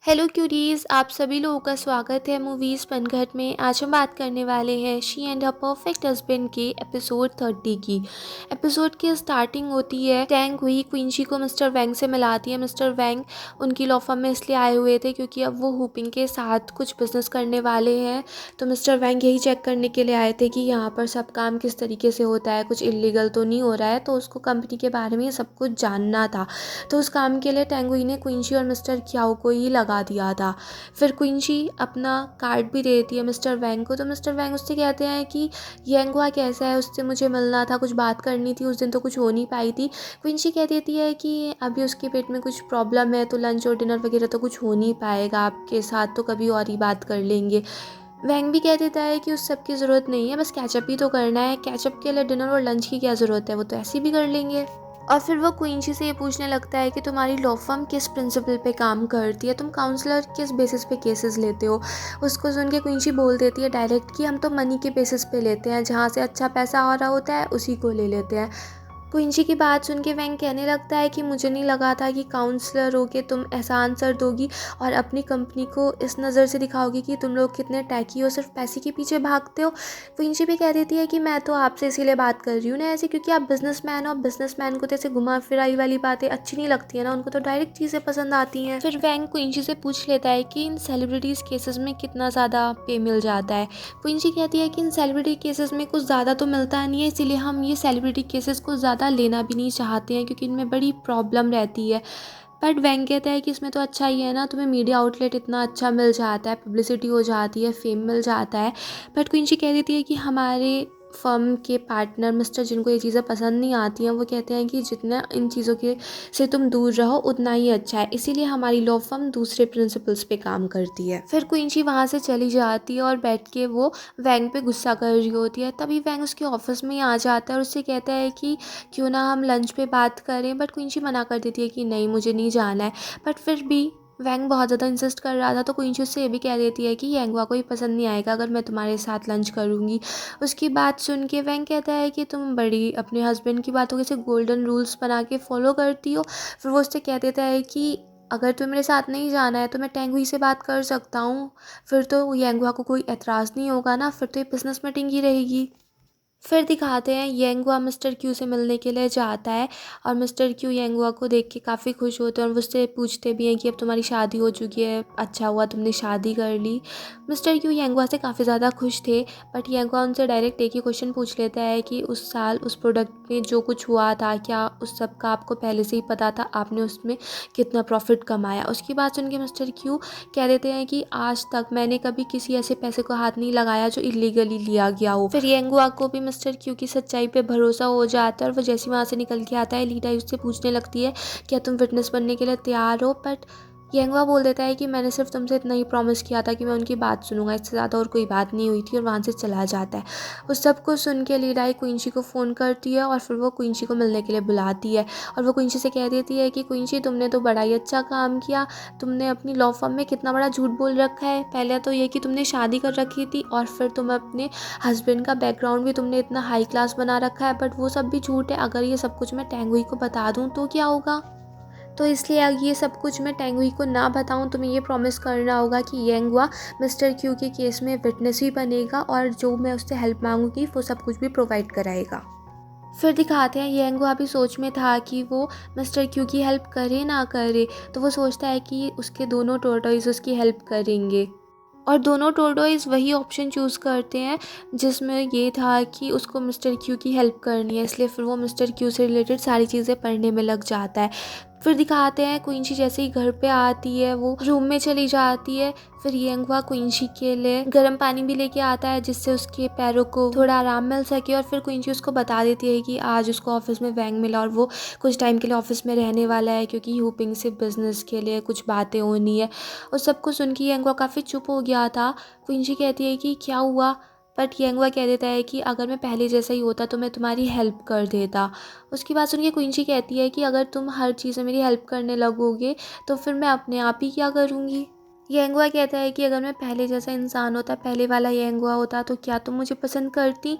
Hello curies, आप सभी लोगों का स्वागत है मूवीज़ पनघट में। आज हम बात करने वाले हैं she and her perfect husband के एपिसोड 30 की। एपिसोड की स्टार्टिंग होती है टैंग हुई क्विंची को मिस्टर वैंग से मिलाती है। मिस्टर वैंग उनकी लॉ फर्म में इसलिए आए हुए थे क्योंकि अब वो हुपिंग के साथ कुछ बिजनेस करने वाले हैं। तो मिस्टर वैंग यही चेक करने के लिए आए थे कि यहाँ पर सब काम किस तरीके से होता है, कुछ इलीगल तो नहीं हो रहा है। तो उसको कंपनी के बारे में सब कुछ जानना था। तो उस काम के लिए टैंग हुई ने क्विंची और मिस्टर क्याओ को ही लगा दिया था। फिर क्विंची अपना कार्ड भी दे देती है मिस्टर वैंग को। तो मिस्टर वैंग उससे कहते हैं कि येंगवा कैसा है, उससे मुझे मिलना था, कुछ बात करनी थी। उस दिन तो कुछ हो नहीं पाई थी। क्विंची कह देती है कि अभी उसके पेट में कुछ प्रॉब्लम है, तो लंच और डिनर वगैरह तो कुछ हो नहीं पाएगा आपके साथ, तो कभी और ही बात कर लेंगे। वैंग भी कह देता है कि उस सब की ज़रूरत नहीं है, बस कैचअप ही तो करना है। कैचअप के लिए डिनर और लंच की क्या ज़रूरत है, वो तो ऐसे ही भी कर लेंगे। और फिर वो क्वींची से ये पूछने लगता है कि तुम्हारी लॉ फर्म किस प्रिंसिपल पे काम करती है, तुम काउंसलर किस बेसिस पे केसेस लेते हो। उसको सुन के क्वींची बोल देती है डायरेक्ट कि हम तो मनी के बेसिस पे लेते हैं, जहाँ से अच्छा पैसा आ रहा होता है उसी को ले लेते हैं। क्विंची की बात सुन के वैंग कहने लगता है कि मुझे नहीं लगा था कि काउंसलर हो के तुम ऐसा आंसर दोगी और अपनी कंपनी को इस नज़र से दिखाओगी कि तुम लोग कितने टैकी हो, सिर्फ पैसे के पीछे भागते हो। क्विंची भी कह देती है कि मैं तो आपसे इसीलिए बात कर रही हूँ ना ऐसे, क्योंकि आप बिजनेसमैन हो। बिजनेसमैन को तो ऐसे घुमा फिराई वाली बातें अच्छी नहीं लगती है ना, उनको तो डायरेक्ट चीज़ें पसंद आती हैं। फिर वैंग क्विंची से पूछ लेता है कि इन सेलिब्रिटीज़ केसेस में कितना ज़्यादा पे मिल जाता है। क्विंची कहती है कि इन सेलिब्रिटी केसेस में कुछ ज़्यादा तो मिलता नहीं है, इसीलिए हम ये सेलिब्रिटी केसेस को ज़्यादा लेना भी नहीं चाहते हैं, क्योंकि इनमें बड़ी प्रॉब्लम रहती है। बट वैंग कहता है कि इसमें तो अच्छा ही है ना, तुम्हें मीडिया आउटलेट इतना अच्छा मिल जाता है, पब्लिसिटी हो जाती है, फेम मिल जाता है। बट क्विंची कह देती है कि हमारे फर्म के पार्टनर मिस्टर, जिनको ये चीज़ें पसंद नहीं आती हैं, वो कहते हैं कि जितना इन चीज़ों के से तुम दूर रहो उतना ही अच्छा है, इसीलिए हमारी लॉ फर्म दूसरे प्रिंसिपल्स पे काम करती है। फिर क्विंची वहाँ से चली जाती है और बैठ के वो वैंग पे गुस्सा कर रही होती है। तभी वैंग उसके ऑफिस में ही आ जाता है और उससे कहता है कि क्यों ना हम लंच पे बात करें। बट क्विंची मना कर देती है कि नहीं, मुझे नहीं जाना है। बट फिर भी वैंग बहुत ज़्यादा इंसिस्ट कर रहा था, तो क्विंची उससे ये भी कह देती है कि येंगवा को ही पसंद नहीं आएगा अगर मैं तुम्हारे साथ लंच करूँगी। उसकी बात सुन के वैंग कहता है कि तुम बड़ी अपने हस्बैंड की बातों के से गोल्डन रूल्स बना के फॉलो करती हो। फिर वो उससे कह देता है कि अगर तुम्हें मेरे साथ नहीं जाना है तो मैं टेंगुई से बात कर सकता हूँ, फिर तो येंगवा को कोई एतराज़ नहीं होगा ना, फिर तो ये बिजनेस मीटिंग ही रहेगी। फिर दिखाते हैं येंगवा मिस्टर क्यू से मिलने के लिए जाता है और मिस्टर क्यू येंगवा को देख के काफ़ी खुश होते हैं और उससे पूछते भी हैं कि अब तुम्हारी शादी हो चुकी है, अच्छा हुआ तुमने शादी कर ली। मिस्टर क्यू येंगवा से काफ़ी ज़्यादा खुश थे। बट येंगवा उनसे डायरेक्ट एक ही क्वेश्चन पूछ लेता है कि उस साल उस प्रोडक्ट में जो कुछ हुआ था, क्या उस सब का आपको पहले से ही पता था, आपने उसमें कितना प्रॉफिट कमाया। उसकी बात सुन के मिस्टर क्यू कह देते हैं कि आज तक मैंने कभी किसी ऐसे पैसे को हाथ नहीं लगाया जो इलीगली लिया गया हो। फिर येंगुआ को भी मिस्टर क्यू की सच्चाई पे भरोसा हो जाता है और वो जैसे वहाँ से निकल के आता है, लीडा उससे पूछने लगती है क्या तुम फिटनेस बनने के लिए तैयार हो। बट येंगुआ बोल देता है कि मैंने सिर्फ तुमसे इतना ही प्रॉमिस किया था कि मैं उनकी बात सुनूंगा, इससे ज़्यादा और कोई बात नहीं हुई थी, और वहाँ से चला जाता है। उस सब को सुन के लीडाई क्विंची को फ़ोन करती है और फिर वो क्विंची को मिलने के लिए बुलाती है और वो क्विंची से कह देती है कि क्विंची, तुमने तो बड़ा ही अच्छा काम किया, तुमने अपनी लॉ फर्म में कितना बड़ा झूठ बोल रखा है। पहले तो ये कि तुमने शादी कर रखी थी और फिर तुम अपने हस्बैंड का बैकग्राउंड भी तुमने इतना हाई क्लास बना रखा है, बट वो सब भी झूठ है। अगर ये सब कुछ मैं टेंगुई को बता दूँ तो क्या होगा। तो इसलिए ये सब कुछ मैं टेंगुई को ना बताऊं, तुम्हें ये प्रॉमिस करना होगा कि येंगुआ मिस्टर क्यू के केस में विटनेस भी बनेगा और जो मैं उससे हेल्प मांगूंगी वो सब कुछ भी प्रोवाइड कराएगा। फिर दिखाते हैं येंगुआ भी सोच में था कि वो मिस्टर क्यू की हेल्प करे ना करे। तो वो सोचता है कि उसके दोनों टोर्टोइज उसकी हेल्प करेंगे और दोनों टोर्टोइज वही ऑप्शन चूज़ करते हैं जिसमें ये था कि उसको मिस्टर क्यू की हेल्प करनी है। इसलिए फिर वो मिस्टर क्यू से रिलेटेड सारी चीज़ें पढ़ने में लग जाता है। फिर दिखाते हैं क्विंची जैसे ही घर पे आती है वो रूम में चली जाती है। फिर येंगुआ क्विंची के लिए गर्म पानी भी लेके आता है जिससे उसके पैरों को थोड़ा आराम मिल सके। और फिर क्विंची उसको बता देती है कि आज उसको ऑफिस में वैंग मिला और वो कुछ टाइम के लिए ऑफिस में रहने वाला है, क्योंकि हुपिंग से बिजनेस के लिए कुछ बातें होनी है। उस सबको सुन के येंगुआ काफ़ी चुप हो गया था। क्विंची कहती है कि क्या हुआ। बट येंगुआ कह देता है कि अगर मैं पहले जैसा ही होता तो मैं तुम्हारी हेल्प कर देता। उसकी बात सुन के क्विंची कहती है कि अगर तुम हर चीज़ में मेरी हेल्प करने लगोगे तो फिर मैं अपने आप ही क्या करूँगी। येंगुआ कहता है कि अगर मैं पहले जैसा इंसान होता, पहले वाला येंगुआ होता, तो क्या तुम मुझे पसंद करती।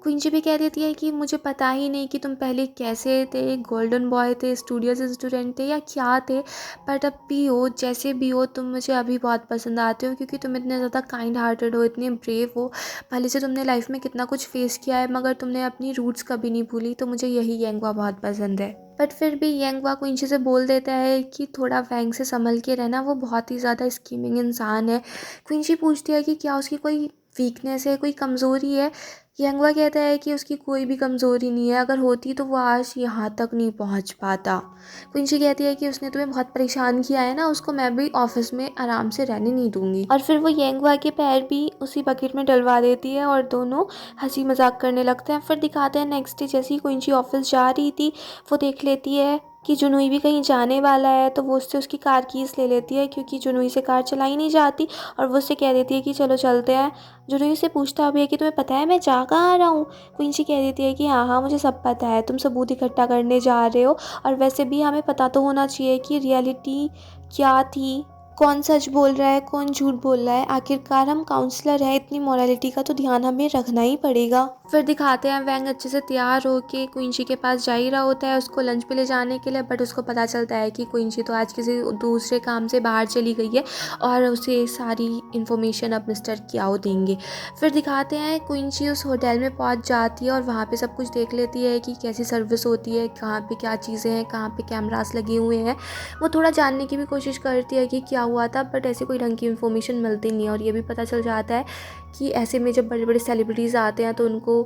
क्विंची भी कह देती है कि मुझे पता ही नहीं कि तुम पहले कैसे थे, गोल्डन बॉय थे, स्टूडियो से स्टूडेंट थे या क्या थे, बट अब भी हो, जैसे भी हो तुम मुझे अभी बहुत पसंद आते हो क्योंकि तुम इतने ज़्यादा काइंड हार्टेड हो, इतने ब्रेव हो। भले से तुमने लाइफ में कितना कुछ फेस किया है मगर तुमने अपनी रूट्स कभी नहीं भूली, तो मुझे यही यंगवा बहुत पसंद है। बट फिर भी यंगवा क्विंची से बोल देता है कि थोड़ा वैंग से संभल के रहना, वो बहुत ही ज़्यादा स्कीमिंग इंसान है। क्विंची पूछती है कि क्या उसकी कोई वीकनेस है, कोई कमज़ोरी है। यंगवा कहता है कि उसकी कोई भी कमज़ोरी नहीं है, अगर होती तो वो आज यहाँ तक नहीं पहुँच पाता। क्विंची कहती है कि उसने तुम्हें बहुत परेशान किया है ना, उसको मैं भी ऑफिस में आराम से रहने नहीं दूंगी। और फिर वो यंगवा के पैर भी उसी बकेट में डलवा देती है और दोनों हंसी मजाक करने लगते हैं। फिर दिखाते हैं नेक्स्ट डे, जैसे ही क्विंची ऑफिस जा रही थी वो देख लेती है कि जुनूई भी कहीं जाने वाला है, तो वो उससे उसकी कार कीज़ ले लेती है क्योंकि जुनूई से कार चलाई नहीं जाती, और वो उससे कह देती है कि चलो चलते हैं। जुनूई से पूछता भी है कि तुम्हें पता है मैं जा कहाँ आ रहा हूँ। क्विंची कह देती है कि हाँ हाँ मुझे सब पता है, तुम सबूत इकट्ठा करने जा रहे हो, और वैसे भी हमें पता तो होना चाहिए कि रियलिटी क्या थी, कौन सच बोल रहा है कौन झूठ बोल रहा है, आखिरकार हम काउंसलर हैं, इतनी मोरालिटी का तो ध्यान हमें रखना ही पड़ेगा। फिर दिखाते हैं वैंग अच्छे से तैयार होके क्विंची के पास जा ही रहा होता है उसको लंच पे ले जाने के लिए, बट उसको पता चलता है कि क्विंची तो आज किसी दूसरे काम से बाहर चली गई है और उसे सारी इन्फॉर्मेशन अब मिस्टर क्याओ देंगे। फिर दिखाते हैं क्विंची उस होटल में पहुंच जाती है और वहाँ पे सब कुछ देख लेती है कि कैसी सर्विस होती है, कहाँ पे क्या चीज़ें हैं, कहाँ पे कैमरास लगे हुए हैं। वो थोड़ा जानने की भी कोशिश करती है कि क्या हुआ था, बट ऐसे कोई ढंग की इन्फॉर्मेशन मिलती नहीं है। और ये भी पता चल जाता है कि ऐसे में जब बड़े बड़े सेलिब्रिटीज़ आते हैं तो उनको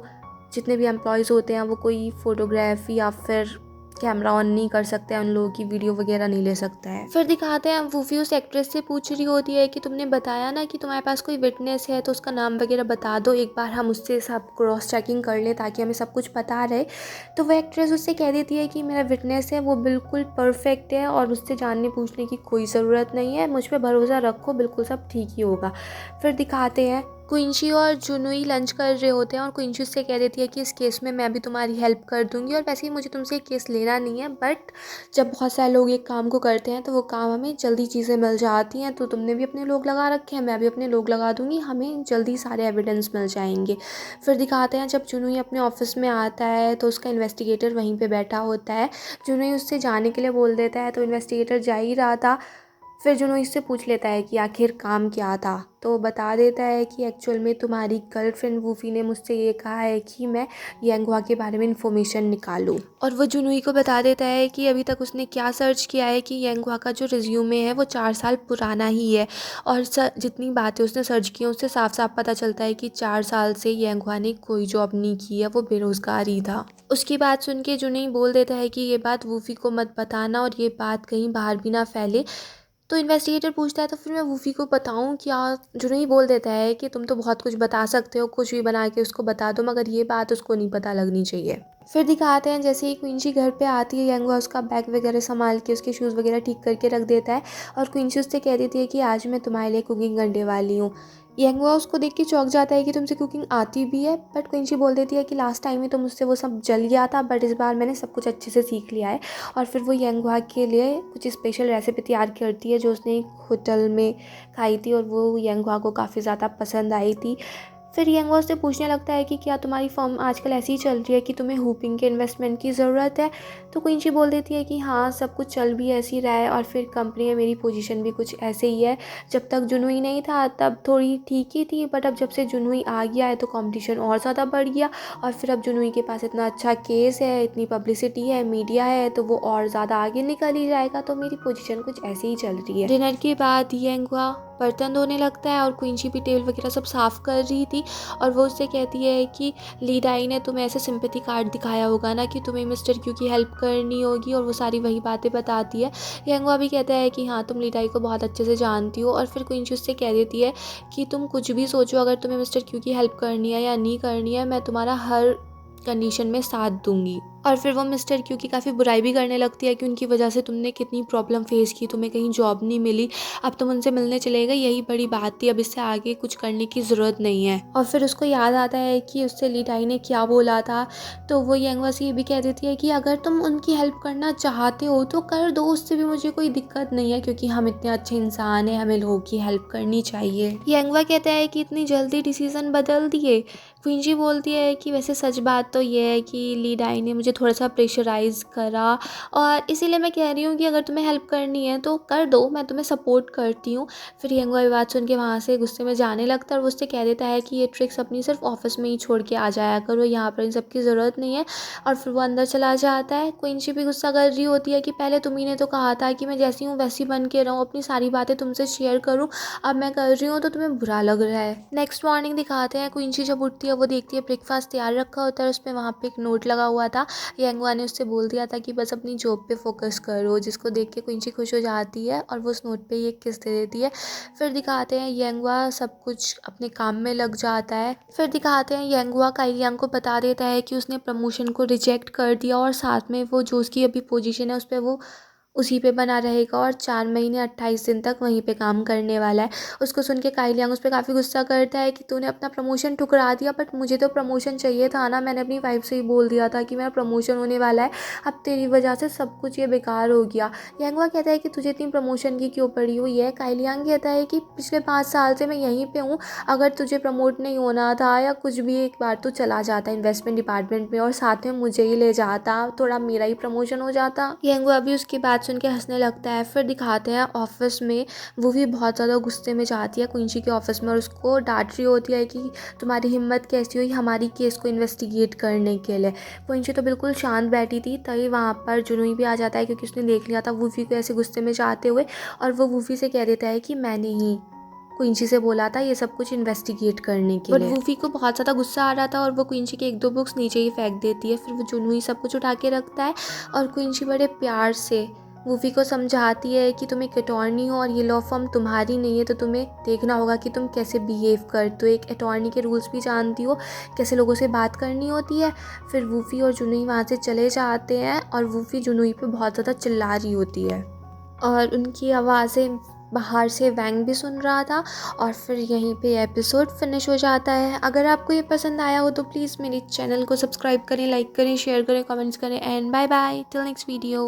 जितने भी एम्प्लॉयज़ होते हैं वो कोई फ़ोटोग्राफी या फिर कैमरा ऑन नहीं कर सकते हैं, उन लोगों की वीडियो वगैरह नहीं ले सकता है। फिर दिखाते हैं वूफी उस एक्ट्रेस से पूछ रही होती है कि तुमने बताया ना कि तुम्हारे पास कोई विटनेस है, तो उसका नाम वगैरह बता दो, एक बार हम उससे सब क्रॉस चेकिंग कर लें ताकि हमें सब कुछ पता रहे। तो वह एक्ट्रेस उससे कह देती है कि मेरा विटनेस है वो बिल्कुल परफेक्ट है और उससे जानने पूछने की कोई ज़रूरत नहीं है, मुझ पर भरोसा रखो, बिल्कुल सब ठीक ही होगा। फिर दिखाते हैं क्विंची और जुनूई लंच कर रहे होते हैं और क्विंची उससे कह देती है कि इस केस में मैं भी तुम्हारी हेल्प कर दूंगी, और वैसे ही मुझे तुमसे केस लेना नहीं है, बट जब बहुत सारे लोग एक काम को करते हैं तो वो काम हमें जल्दी चीज़ें मिल जाती हैं, तो तुमने भी अपने लोग लगा रखे हैं, मैं भी अपने लोग लगा दूंगी, हमें जल्दी सारे एविडेंस मिल जाएंगे। फिर दिखाते हैं जब जुनूई अपने ऑफिस में आता है तो उसका इन्वेस्टिगेटर वहीं पर बैठा होता है। जुनूई उससे जाने के लिए बोल देता है तो इन्वेस्टिगेटर जा ही रहा था। फिर जुनूई इससे पूछ लेता है कि आखिर काम क्या था, तो बता देता है कि एक्चुअल में तुम्हारी गर्लफ्रेंड वूफी ने मुझसे ये कहा है कि मैं यंगवा के बारे में इन्फॉर्मेशन निकालूं। और वो जुनूई को बता देता है कि अभी तक उसने क्या सर्च किया है कि यंगवा का जो रिज्यूमे है वो 4 साल पुराना ही है, और जितनी बातें उसने सर्च की उससे साफ साफ पता चलता है कि 4 साल से यंगवा ने कोई जॉब नहीं की है, वो बेरोज़गार ही था। उसकी बात सुन के जुनूई बोल देता है कि ये बात वूफी को मत बताना और ये बात कहीं बाहर भी ना फैले। तो इन्वेस्टिगेटर पूछता है तो फिर मैं वूफी को बताऊं क्या। जुनूई बोल देता है कि तुम तो बहुत कुछ बता सकते हो, कुछ भी बना के उसको बता दो, मगर ये बात उसको नहीं पता लगनी चाहिए। फिर दिखाते हैं जैसे ही क्विंची घर पे आती है, यंगवा उसका बैग वगैरह संभाल के उसके शूज़ वगैरह ठीक करके रख देता है और क्विंची उससे कह देती है कि आज मैं तुम्हारे लिए कुकिंग करने वाली हूँ। यंगवा उसको देख के चौंक जाता है कि तुमसे कुकिंग आती भी है, बट क्विंची बोल देती है कि लास्ट टाइम ही तो मुझसे वो सब जल गया था, बट इस बार मैंने सब कुछ अच्छे से सीख लिया है। और फिर वो यंगवा के लिए कुछ स्पेशल रेसिपी तैयार करती है जो उसने एक होटल में खाई थी और वो यंगवा को काफ़ी ज़्यादा पसंद आई थी। फिर यंगवा उससे पूछने लगता है कि क्या तुम्हारी फर्म आजकल ऐसी ही चल रही है कि तुम्हें हुपिंग के इन्वेस्टमेंट की ज़रूरत है। तो क्विंची बोल देती है कि हाँ सब कुछ चल भी ऐसे ही रहा है और फिर कंपनी में मेरी पोजीशन भी कुछ ऐसे ही है। जब तक जुनूई नहीं था तब थोड़ी ठीक ही थी, बट अब जब से जुनूई आ गया है तो कंपटीशन और ज़्यादा बढ़ गया, और फिर अब जुनूई के पास इतना अच्छा केस है, इतनी पब्लिसिटी है, मीडिया है, तो वो और ज़्यादा आगे निकल ही जाएगा, तो मेरी पोजीशन कुछ ऐसे ही चल रही है। डिनर के बाद यंगवा बर्तन धोने लगता है और क्विंची भी टेबल वगैरह सब साफ़ कर रही थी, और वो उससे कहती है कि लीड आई ने तुम्हें ऐसे सिंपैथी कार्ड दिखाया होगा ना कि तुम्हें मिस्टर क्यू की हेल्प करनी होगी, और वो सारी वही बातें बताती है। यंगवा भी कहता है कि हाँ तुम लीड आई को बहुत अच्छे से जानती हो, और फिर क्विंची उससे कह देती है कि तुम कुछ भी सोचो, अगर तुम्हें मिस्टर क्यू की हेल्प करनी है या नहीं करनी है, मैं तुम्हारा हर कंडीशन में साथ दूंगी। और फिर वो मिस्टर क्यू की काफ़ी बुराई भी करने लगती है कि उनकी वजह से तुमने कितनी प्रॉब्लम फेस की, तुम्हें कहीं जॉब नहीं मिली, अब तुम उनसे मिलने चले गए, यही बड़ी बात थी, अब इससे आगे कुछ करने की ज़रूरत नहीं है। और फिर उसको याद आता है कि उससे ली डाई ने क्या बोला था, तो वो यांगवा से ये भी कह देती है कि अगर तुम उनकी हेल्प करना चाहते हो तो कर दो, उससे भी मुझे कोई दिक्कत नहीं है, क्योंकि हम इतने अच्छे इंसान हैं, हमें लोगों की हेल्प करनी चाहिए। यांगवा कहता है कि इतनी जल्दी डिसीज़न बदल दिए। क्विंजी बोलती है कि वैसे सच बात तो ये है कि ली डाई ने मुझे थोड़ा सा प्रेशराइज़ करा, और इसीलिए मैं कह रही हूँ कि अगर तुम्हें हेल्प करनी है तो कर दो, मैं तुम्हें सपोर्ट करती हूँ। फिर यांगवा ये बात सुन के वहाँ से गुस्से में जाने लगता है और वो उससे कह देता है कि ये ट्रिक्स अपनी सिर्फ ऑफिस में ही छोड़ के आ जाया करो, यहाँ पर इन सब की ज़रूरत नहीं है। और फिर वो अंदर चला जाता है। क्विंची भी गुस्सा कर रही होती है कि पहले तुम ही ने तो कहा था कि मैं जैसी हूँ वैसी बन के रहूँ, अपनी सारी बातें तुमसे शेयर करूँ, अब मैं कर रही हूँ तो तुम्हें बुरा लग रहा है। नेक्स्ट मॉर्निंग दिखाते हैं, क्विंची जब उठती है वो देखती है ब्रेकफास्ट तैयार रखा होता है, उसमें वहाँ पे एक नोट लगा हुआ था। यांगवा ने उससे बोल दिया था कि बस अपनी जॉब पे फोकस करो, जिसको देख के क्विंची खुश हो जाती है और वो उस नोट पे एक किस दे देती है। फिर दिखाते हैं यांगवा सब कुछ अपने काम में लग जाता है। फिर दिखाते हैं यांगवा काइलियांग को बता देता है कि उसने प्रमोशन को रिजेक्ट कर दिया और साथ में वो जो उसकी अभी पोजीशन है उस पर वो उसी पे बना रहेगा और 4 महीने 28 दिन तक वहीं पे काम करने वाला है। उसको सुन के काइलियांग उस पर काफ़ी गुस्सा करता है कि तूने अपना प्रमोशन ठुकरा दिया, बट मुझे तो प्रमोशन चाहिए था ना, मैंने अपनी वाइफ से ही बोल दिया था कि मेरा प्रमोशन होने वाला है, अब तेरी वजह से सब कुछ ये बेकार हो गया। यांगवा कहता है कि तुझे इतनी प्रमोशन की क्यों पड़ी हुई है। काइलियांग कहता है कि पिछले 5 साल से मैं यहीं पर हूँ, अगर तुझे प्रमोट नहीं होना था या कुछ भी, एक बार तो चला जाता इन्वेस्टमेंट डिपार्टमेंट में और साथ में मुझे ही ले जाता, थोड़ा मेरा ही प्रमोशन हो जाता। यांगवा भी उसकी बात सुन के हंसने लगता है। फिर दिखाते हैं ऑफिस में वो भी बहुत ज़्यादा गुस्से में जाती है क्विंची के ऑफिस में और उसको डांट रही होती है कि तुम्हारी हिम्मत कैसी हुई हमारी केस को इन्वेस्टिगेट करने के लिए। क्विंची तो बिल्कुल शांत बैठी थी, तभी वहाँ पर जुनूई भी आ जाता है क्योंकि उसने देख लिया था वूफी को ऐसे गुस्से में जाते हुए, और वो वूफी से कह देता है कि मैंने ही क्विंची से बोला था ये सब कुछ इन्वेस्टिगेट करने के लिए। बट वूफी को बहुत ज़्यादा गुस्सा आ रहा था और वो क्विंची के 1-2 बुक्स नीचे ही फेंक देती है। फिर वो जुनूई सब कुछ उठा के रखता है और क्विंची बड़े प्यार से वूफी को समझाती है कि तुम एक अटॉर्नी हो और ये लॉ फर्म तुम्हारी नहीं है, तो तुम्हें देखना होगा कि तुम कैसे बिहेव करते हो, एक अटॉर्नी के रूल्स भी जानती हो, कैसे लोगों से बात करनी होती है। फिर वूफी और जुनूई वहाँ से चले जाते हैं और वूफी जुनूई पे बहुत ज़्यादा चिल्ला रही होती है और उनकी आवाज़ें बाहर से वैंग भी सुन रहा था। और फिर यहीं पे एपिसोड फिनिश हो जाता है। अगर आपको ये पसंद आया हो तो प्लीज़ मेरे चैनल को सब्सक्राइब करें, लाइक करें, शेयर करें, कमेंट्स करें and bye bye till next video.